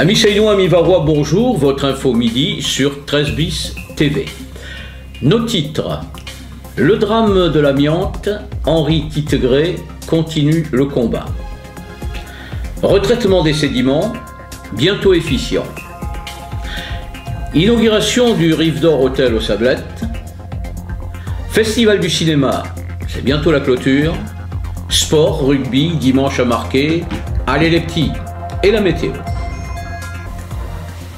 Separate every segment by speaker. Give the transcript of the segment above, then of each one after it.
Speaker 1: Amis Seinois, amis Varois, bonjour, votre info midi sur 13 bis TV. Nos titres: le drame de l'amiante, Henri Titgré continue le combat. Retraitement des sédiments, bientôt efficient. Inauguration du Rive d'Or Hôtel aux Sablettes. Festival du cinéma, c'est bientôt la clôture. Sport, rugby, dimanche à marquer. Allez les petits, et la météo.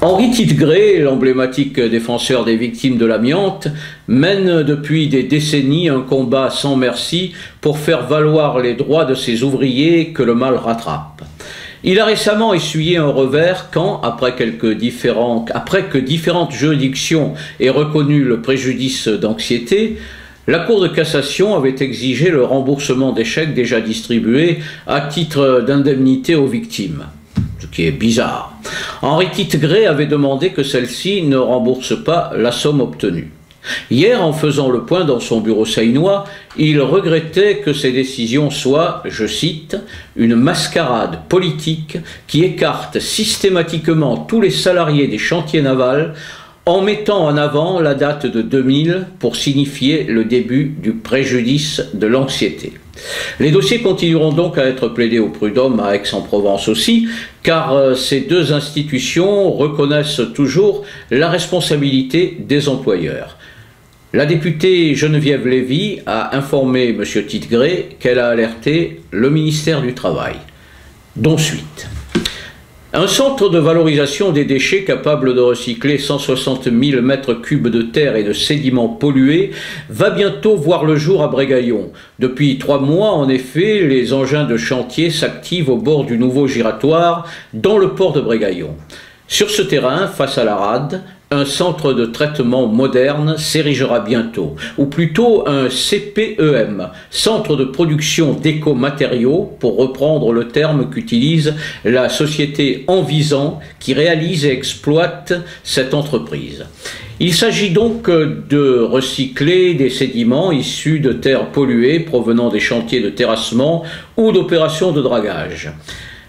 Speaker 1: Henri Titgré, l'emblématique défenseur des victimes de l'amiante, mène depuis des décennies un combat sans merci pour faire valoir les droits de ses ouvriers que le mal rattrape. Il a récemment essuyé un revers quand, après que différentes juridictions aient reconnu le préjudice d'anxiété, la Cour de cassation avait exigé le remboursement des chèques déjà distribués à titre d'indemnité aux victimes. Ce qui est bizarre. Henri Titgré avait demandé que celle-ci ne rembourse pas la somme obtenue. Hier, en faisant le point dans son bureau seinois, il regrettait que ces décisions soient, je cite, « une mascarade politique qui écarte systématiquement tous les salariés des chantiers navals en mettant en avant la date de 2000 pour signifier le début du préjudice de l'anxiété ». Les dossiers continueront donc à être plaidés au prud'homme à Aix-en-Provence aussi, car ces deux institutions reconnaissent toujours la responsabilité des employeurs. La députée Geneviève Lévy a informé M. Titgré qu'elle a alerté le ministère du Travail. Dont suite. Un centre de valorisation des déchets capable de recycler 160 000 mètres cubes de terre et de sédiments pollués va bientôt voir le jour à Brégaillon. Depuis 3 mois, en effet, les engins de chantier s'activent au bord du nouveau giratoire dans le port de Brégaillon. Sur ce terrain, face à la rade, un centre de traitement moderne s'érigera bientôt, ou plutôt un CPEM, Centre de production d'éco-matériaux, pour reprendre le terme qu'utilise la société Envisan qui réalise et exploite cette entreprise. Il s'agit donc de recycler des sédiments issus de terres polluées provenant des chantiers de terrassement ou d'opérations de dragage.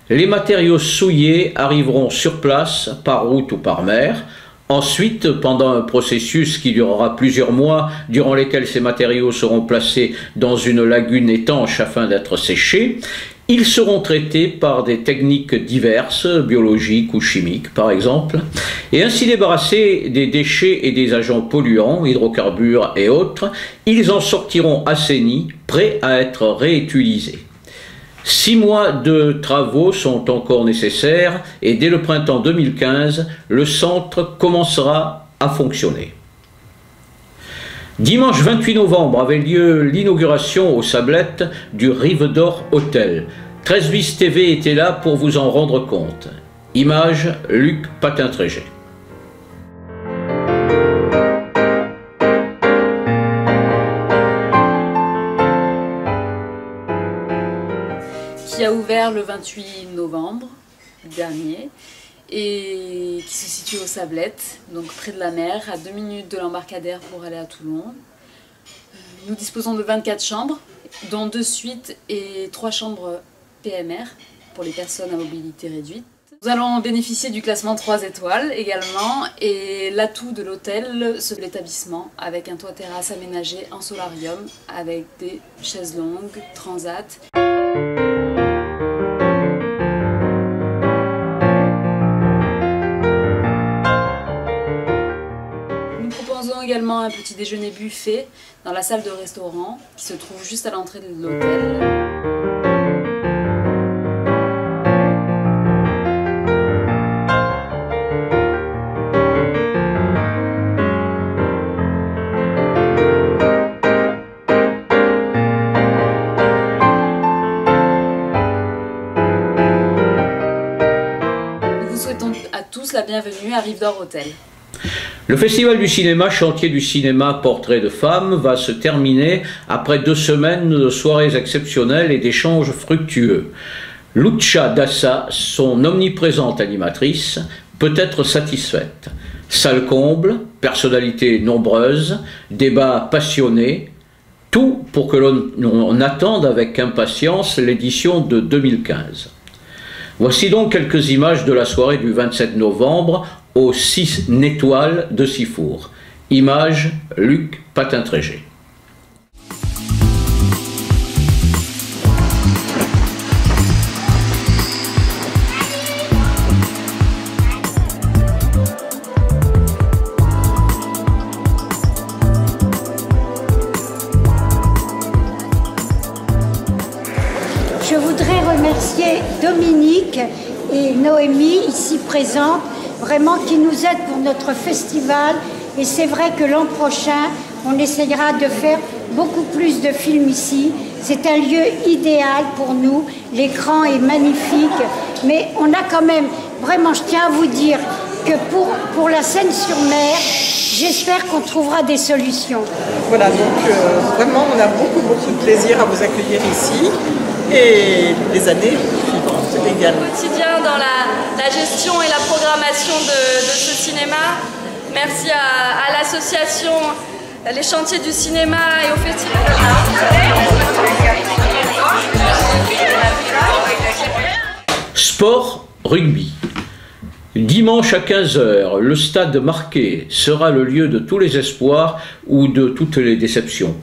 Speaker 1: Les matériaux souillés arriveront sur place, par route ou par mer. Ensuite, pendant un processus qui durera plusieurs mois, durant lesquels ces matériaux seront placés dans une lagune étanche afin d'être séchés, ils seront traités par des techniques diverses, biologiques ou chimiques par exemple, et ainsi débarrassés des déchets et des agents polluants, hydrocarbures et autres, ils en sortiront assainis, prêts à être réutilisés. 6 mois de travaux sont encore nécessaires et dès le printemps 2015, le centre commencera à fonctionner. Dimanche 28 novembre avait lieu l'inauguration aux Sablettes du Rive d'Or Hôtel. 13 bis TV était là pour vous en rendre compte. Image Luc Patin-Trégé.
Speaker 2: Qui a ouvert le 28 novembre dernier et qui se situe aux Sablettes, donc près de la mer, à 2 minutes de l'embarcadère pour aller à Toulon. Nous disposons de 24 chambres, dont 2 suites et 3 chambres PMR pour les personnes à mobilité réduite. Nous allons bénéficier du classement 3 étoiles également, et l'atout de l'hôtel, c'est l'établissement avec un toit-terrasse aménagé en solarium avec des chaises longues, transat. Également un petit déjeuner buffet dans la salle de restaurant qui se trouve juste à l'entrée de l'hôtel. Nous vous souhaitons à tous la bienvenue à Rive d'Or Hôtel.
Speaker 1: Le Festival du cinéma, chantier du cinéma, portrait de femmes, va se terminer après 2 semaines de soirées exceptionnelles et d'échanges fructueux. Lucia Dassa, son omniprésente animatrice, peut être satisfaite. Salle comble, personnalités nombreuses, débats passionnés, tout pour que l'on attende avec impatience l'édition de 2015. Voici donc quelques images de la soirée du 27 novembre au 6 Nétoile de Sifour. Images Luc Patin-Trégé.
Speaker 3: Je voudrais remercier Dominique et Noémie, ici présentes, vraiment qui nous aident pour notre festival. Et c'est vrai que l'an prochain, on essayera de faire beaucoup plus de films ici. C'est un lieu idéal pour nous. L'écran est magnifique. Mais on a quand même, vraiment, je tiens à vous dire que pour la Seine-sur-Mer, j'espère qu'on trouvera des solutions.
Speaker 4: Voilà, donc vraiment, on a beaucoup de plaisir à vous accueillir ici. Et les années suivantes également.
Speaker 5: Au quotidien dans la gestion et la programmation de ce cinéma. Merci à l'association Les Chantiers du Cinéma et au festival.
Speaker 1: Sport, rugby. Dimanche à 15 h, le stade Marquet sera le lieu de tous les espoirs ou de toutes les déceptions.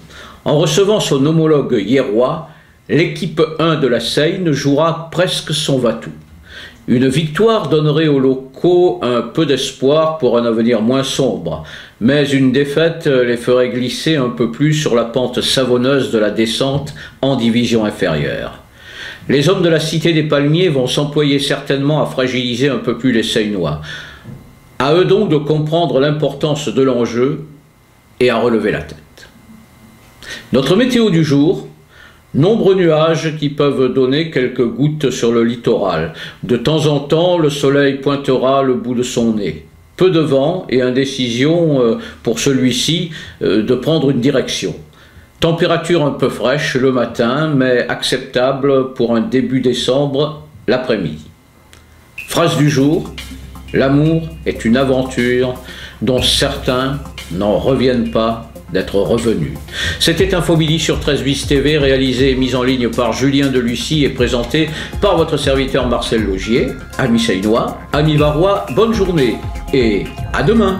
Speaker 1: En recevant son homologue hiérois, l'équipe 1 de la Seine jouera presque son va-tout. Une victoire donnerait aux locaux un peu d'espoir pour un avenir moins sombre, mais une défaite les ferait glisser un peu plus sur la pente savonneuse de la descente en division inférieure. Les hommes de la Cité des Palmiers vont s'employer certainement à fragiliser un peu plus les Seinois. À eux donc de comprendre l'importance de l'enjeu et à relever la tête. Notre météo du jour: nombreux nuages qui peuvent donner quelques gouttes sur le littoral. De temps en temps, le soleil pointera le bout de son nez. Peu de vent et indécision pour celui-ci de prendre une direction. Température un peu fraîche le matin, mais acceptable pour un début décembre l'après-midi. Phrase du jour: l'amour est une aventure dont certains n'en reviennent pas d'être revenu. C'était Infomidi sur 13 bis TV, réalisé et mis en ligne par Julien Delucy et présenté par votre serviteur Marcel Laugier. Amis Seinois, amis Varois, bonne journée et à demain.